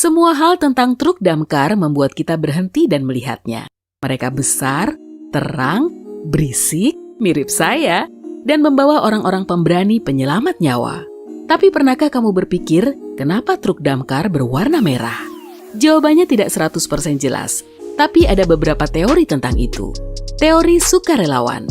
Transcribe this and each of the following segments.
Semua hal tentang truk damkar membuat kita berhenti dan melihatnya. Mereka besar, terang, berisik, mirip saya, dan membawa orang-orang pemberani penyelamat nyawa. Tapi pernahkah kamu berpikir, kenapa truk damkar berwarna merah? Jawabannya tidak 100% jelas, tapi ada beberapa teori tentang itu. Teori sukarelawan.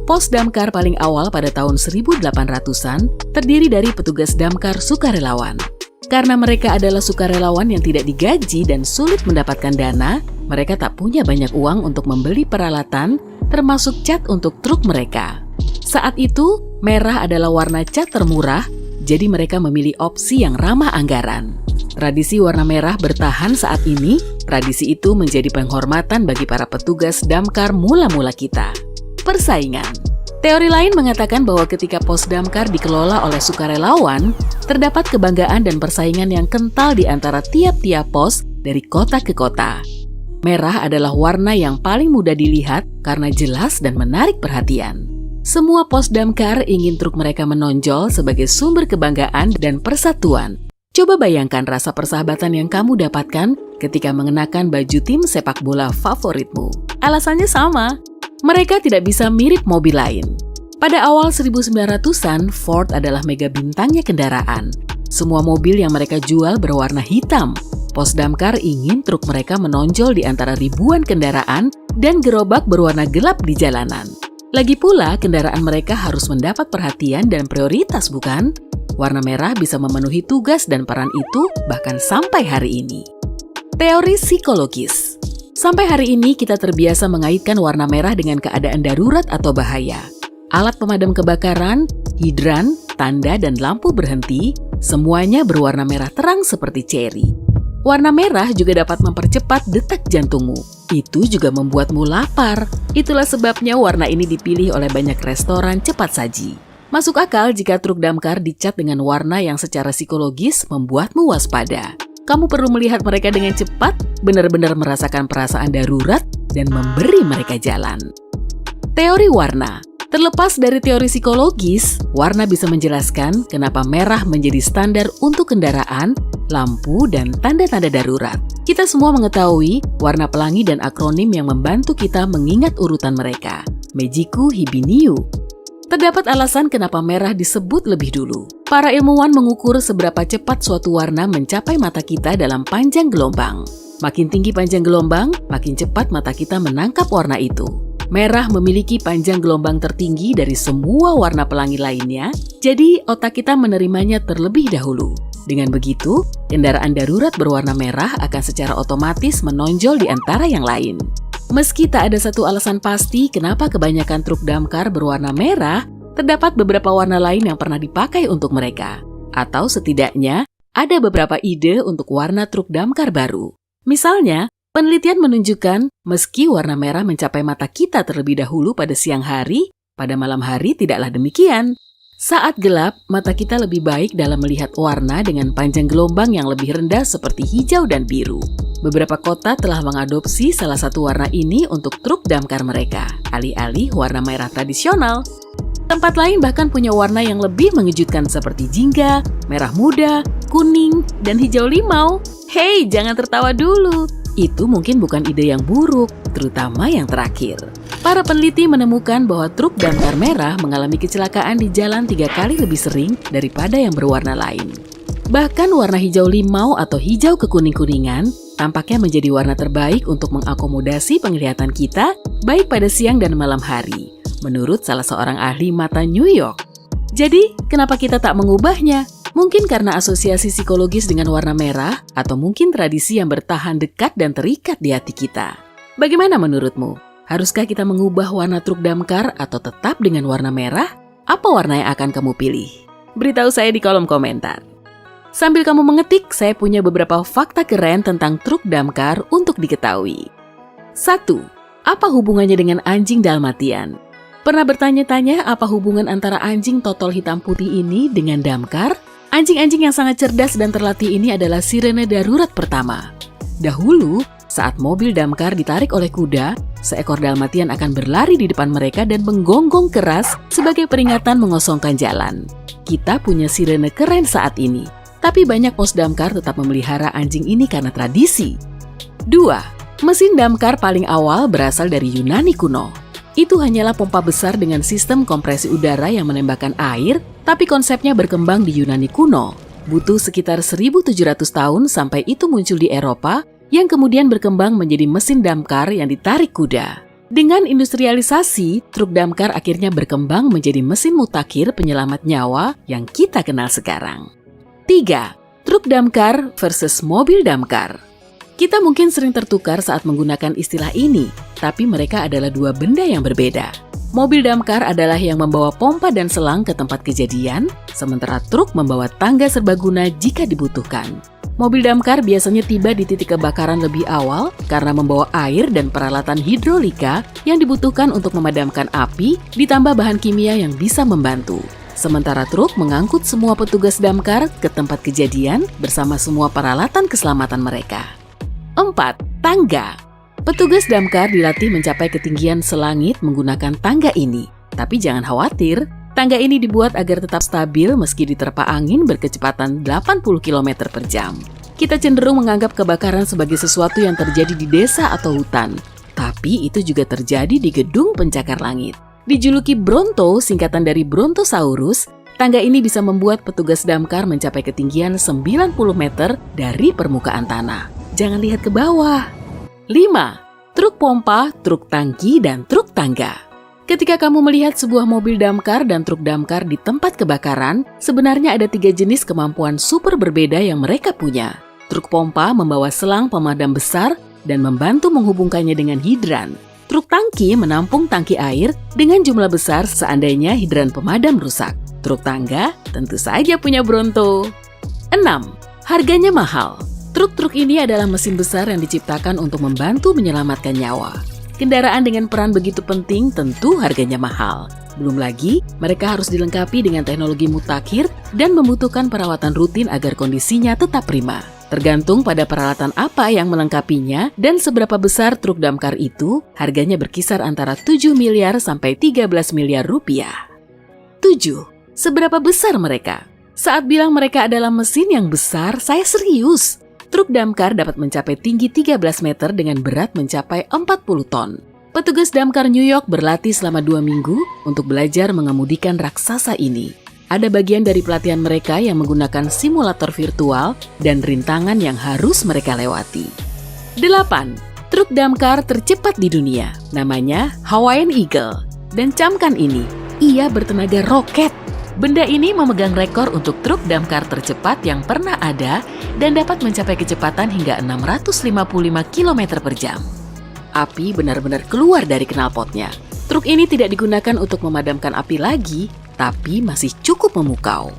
Pos damkar paling awal pada tahun 1800-an terdiri dari petugas damkar sukarelawan. Karena mereka adalah sukarelawan yang tidak digaji dan sulit mendapatkan dana, mereka tak punya banyak uang untuk membeli peralatan, termasuk cat untuk truk mereka. Saat itu, merah adalah warna cat termurah, jadi mereka memilih opsi yang ramah anggaran. Tradisi warna merah bertahan saat ini. Tradisi itu menjadi penghormatan bagi para petugas damkar mula-mula kita. Persaingan. Teori lain mengatakan bahwa ketika pos damkar dikelola oleh sukarelawan, terdapat kebanggaan dan persaingan yang kental di antara tiap-tiap pos dari kota ke kota. Merah adalah warna yang paling mudah dilihat karena jelas dan menarik perhatian. Semua pos damkar ingin truk mereka menonjol sebagai sumber kebanggaan dan persatuan. Coba bayangkan rasa persahabatan yang kamu dapatkan ketika mengenakan baju tim sepak bola favoritmu. Alasannya sama. Mereka tidak bisa mirip mobil lain. Pada awal 1900-an, Ford adalah mega bintangnya kendaraan. Semua mobil yang mereka jual berwarna hitam. Pos damkar ingin truk mereka menonjol di antara ribuan kendaraan dan gerobak berwarna gelap di jalanan. Lagi pula, kendaraan mereka harus mendapat perhatian dan prioritas, bukan? Warna merah bisa memenuhi tugas dan peran itu bahkan sampai hari ini. Teori psikologis. Sampai hari ini kita terbiasa mengaitkan warna merah dengan keadaan darurat atau bahaya. Alat pemadam kebakaran, hidran, tanda, dan lampu berhenti, semuanya berwarna merah terang seperti ceri. Warna merah juga dapat mempercepat detak jantungmu. Itu juga membuatmu lapar. Itulah sebabnya warna ini dipilih oleh banyak restoran cepat saji. Masuk akal jika truk damkar dicat dengan warna yang secara psikologis membuatmu waspada. Kamu perlu melihat mereka dengan cepat, benar-benar merasakan perasaan darurat, dan memberi mereka jalan. Teori warna. Terlepas dari teori psikologis, warna bisa menjelaskan kenapa merah menjadi standar untuk kendaraan, lampu, dan tanda-tanda darurat. Kita semua mengetahui warna pelangi dan akronim yang membantu kita mengingat urutan mereka. Mejiku Hibiniu. Terdapat alasan kenapa merah disebut lebih dulu. Para ilmuwan mengukur seberapa cepat suatu warna mencapai mata kita dalam panjang gelombang. Makin tinggi panjang gelombang, makin cepat mata kita menangkap warna itu. Merah memiliki panjang gelombang tertinggi dari semua warna pelangi lainnya, jadi otak kita menerimanya terlebih dahulu. Dengan begitu, kendaraan darurat berwarna merah akan secara otomatis menonjol di antara yang lain. Meski tak ada satu alasan pasti kenapa kebanyakan truk damkar berwarna merah, terdapat beberapa warna lain yang pernah dipakai untuk mereka. Atau setidaknya, ada beberapa ide untuk warna truk damkar baru. Misalnya, penelitian menunjukkan meski warna merah mencapai mata kita terlebih dahulu pada siang hari, pada malam hari tidaklah demikian. Saat gelap, mata kita lebih baik dalam melihat warna dengan panjang gelombang yang lebih rendah seperti hijau dan biru. Beberapa kota telah mengadopsi salah satu warna ini untuk truk damkar mereka, alih-alih warna merah tradisional. Tempat lain bahkan punya warna yang lebih mengejutkan seperti jingga, merah muda, kuning, dan hijau limau. Hei, jangan tertawa dulu. Itu mungkin bukan ide yang buruk, terutama yang terakhir. Para peneliti menemukan bahwa truk damkar merah mengalami kecelakaan di jalan 3 kali lebih sering daripada yang berwarna lain. Bahkan warna hijau limau atau hijau kekuning-kuningan tampaknya menjadi warna terbaik untuk mengakomodasi penglihatan kita baik pada siang dan malam hari, menurut salah seorang ahli mata New York. Jadi, kenapa kita tak mengubahnya? Mungkin karena asosiasi psikologis dengan warna merah, atau mungkin tradisi yang bertahan dekat dan terikat di hati kita. Bagaimana menurutmu? Haruskah kita mengubah warna truk damkar atau tetap dengan warna merah? Apa warna yang akan kamu pilih? Beritahu saya di kolom komentar. Sambil kamu mengetik, saya punya beberapa fakta keren tentang truk damkar untuk diketahui. 1. Apa hubungannya dengan anjing Dalmatian? Pernah bertanya-tanya apa hubungan antara anjing totol hitam putih ini dengan damkar? Anjing-anjing yang sangat cerdas dan terlatih ini adalah sirene darurat pertama. Dahulu, saat mobil damkar ditarik oleh kuda, seekor Dalmatian akan berlari di depan mereka dan menggonggong keras sebagai peringatan mengosongkan jalan. Kita punya sirene keren saat ini. Tapi banyak pos damkar tetap memelihara anjing ini karena tradisi. 2. Mesin damkar paling awal berasal dari Yunani kuno. Itu hanyalah pompa besar dengan sistem kompresi udara yang menembakkan air, tapi konsepnya berkembang di Yunani kuno. Butuh sekitar 1.700 tahun sampai itu muncul di Eropa, yang kemudian berkembang menjadi mesin damkar yang ditarik kuda. Dengan industrialisasi, truk damkar akhirnya berkembang menjadi mesin mutakhir penyelamat nyawa yang kita kenal sekarang. 3. Truk damkar versus mobil damkar. Kita mungkin sering tertukar saat menggunakan istilah ini, tapi mereka adalah dua benda yang berbeda. Mobil damkar adalah yang membawa pompa dan selang ke tempat kejadian, sementara truk membawa tangga serbaguna jika dibutuhkan. Mobil damkar biasanya tiba di titik kebakaran lebih awal karena membawa air dan peralatan hidrolika yang dibutuhkan untuk memadamkan api, ditambah bahan kimia yang bisa membantu. Sementara truk mengangkut semua petugas damkar ke tempat kejadian bersama semua peralatan keselamatan mereka. 4. Tangga. Petugas damkar dilatih mencapai ketinggian selangit menggunakan tangga ini. Tapi jangan khawatir, tangga ini dibuat agar tetap stabil meski diterpa angin berkecepatan 80 km per jam. Kita cenderung menganggap kebakaran sebagai sesuatu yang terjadi di desa atau hutan. Tapi itu juga terjadi di gedung pencakar langit. Dijuluki Bronto, singkatan dari Brontosaurus, tangga ini bisa membuat petugas damkar mencapai ketinggian 90 meter dari permukaan tanah. Jangan lihat ke bawah. 5. Truk pompa, truk tangki, dan truk tangga. Ketika kamu melihat sebuah mobil damkar dan truk damkar di tempat kebakaran, sebenarnya ada 3 jenis kemampuan super berbeda yang mereka punya. Truk pompa membawa selang pemadam besar dan membantu menghubungkannya dengan hidran. Truk tangki menampung tangki air dengan jumlah besar seandainya hidran pemadam rusak. Truk tangga tentu saja punya Bronto. 6. Harganya mahal. Truk-truk ini adalah mesin besar yang diciptakan untuk membantu menyelamatkan nyawa. Kendaraan dengan peran begitu penting tentu harganya mahal. Belum lagi, mereka harus dilengkapi dengan teknologi mutakhir dan membutuhkan perawatan rutin agar kondisinya tetap prima. Tergantung pada peralatan apa yang melengkapinya dan seberapa besar truk damkar itu, harganya berkisar antara 7 miliar sampai 13 miliar rupiah. 7. Seberapa besar mereka? Saat bilang mereka adalah mesin yang besar, saya serius. Truk damkar dapat mencapai tinggi 13 meter dengan berat mencapai 40 ton. Petugas damkar New York berlatih selama 2 minggu untuk belajar mengemudikan raksasa ini. Ada bagian dari pelatihan mereka yang menggunakan simulator virtual dan rintangan yang harus mereka lewati. 8. Truk damkar tercepat di dunia, namanya Hawaiian Eagle. Dan camkan ini, ia bertenaga roket. Benda ini memegang rekor untuk truk damkar tercepat yang pernah ada dan dapat mencapai kecepatan hingga 655 km per jam. Api benar-benar keluar dari knalpotnya. Truk ini tidak digunakan untuk memadamkan api lagi, tapi masih cukup memukau.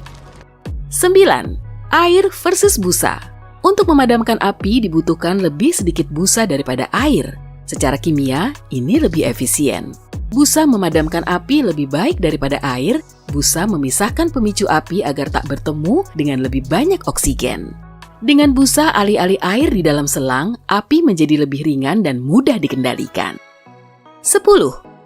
9. Air versus busa. Untuk memadamkan api dibutuhkan lebih sedikit busa daripada air. Secara kimia, ini lebih efisien. Busa memadamkan api lebih baik daripada air. Busa memisahkan pemicu api agar tak bertemu dengan lebih banyak oksigen. Dengan busa alih-alih air di dalam selang, api menjadi lebih ringan dan mudah dikendalikan. 10.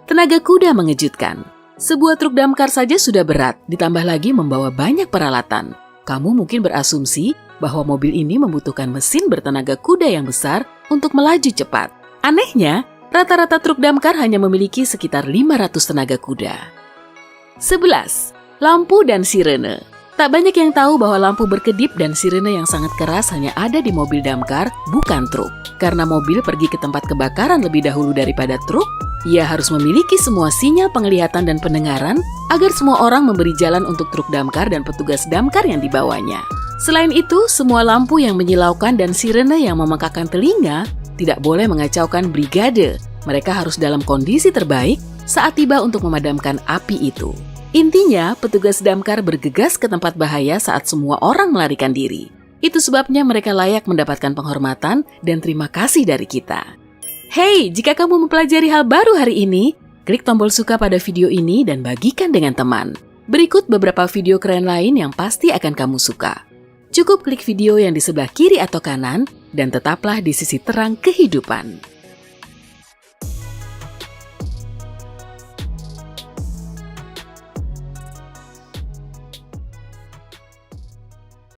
Tenaga kuda mengejutkan. Sebuah truk damkar saja sudah berat, ditambah lagi membawa banyak peralatan. Kamu mungkin berasumsi bahwa mobil ini membutuhkan mesin bertenaga kuda yang besar untuk melaju cepat. Anehnya, rata-rata truk damkar hanya memiliki sekitar 500 tenaga kuda. 11. Lampu dan sirene. Tak banyak yang tahu bahwa lampu berkedip dan sirene yang sangat keras hanya ada di mobil damkar, bukan truk. Karena mobil pergi ke tempat kebakaran lebih dahulu daripada truk, ia harus memiliki semua sinyal penglihatan dan pendengaran agar semua orang memberi jalan untuk truk damkar dan petugas damkar yang dibawanya. Selain itu, semua lampu yang menyilaukan dan sirene yang memekakkan telinga tidak boleh mengacaukan brigade. Mereka harus dalam kondisi terbaik saat tiba untuk memadamkan api itu. Intinya, petugas damkar bergegas ke tempat bahaya saat semua orang melarikan diri. Itu sebabnya mereka layak mendapatkan penghormatan dan terima kasih dari kita. Hey, jika kamu mempelajari hal baru hari ini, klik tombol suka pada video ini dan bagikan dengan teman. Berikut beberapa video keren lain yang pasti akan kamu suka. Cukup klik video yang di sebelah kiri atau kanan dan tetaplah di sisi terang kehidupan.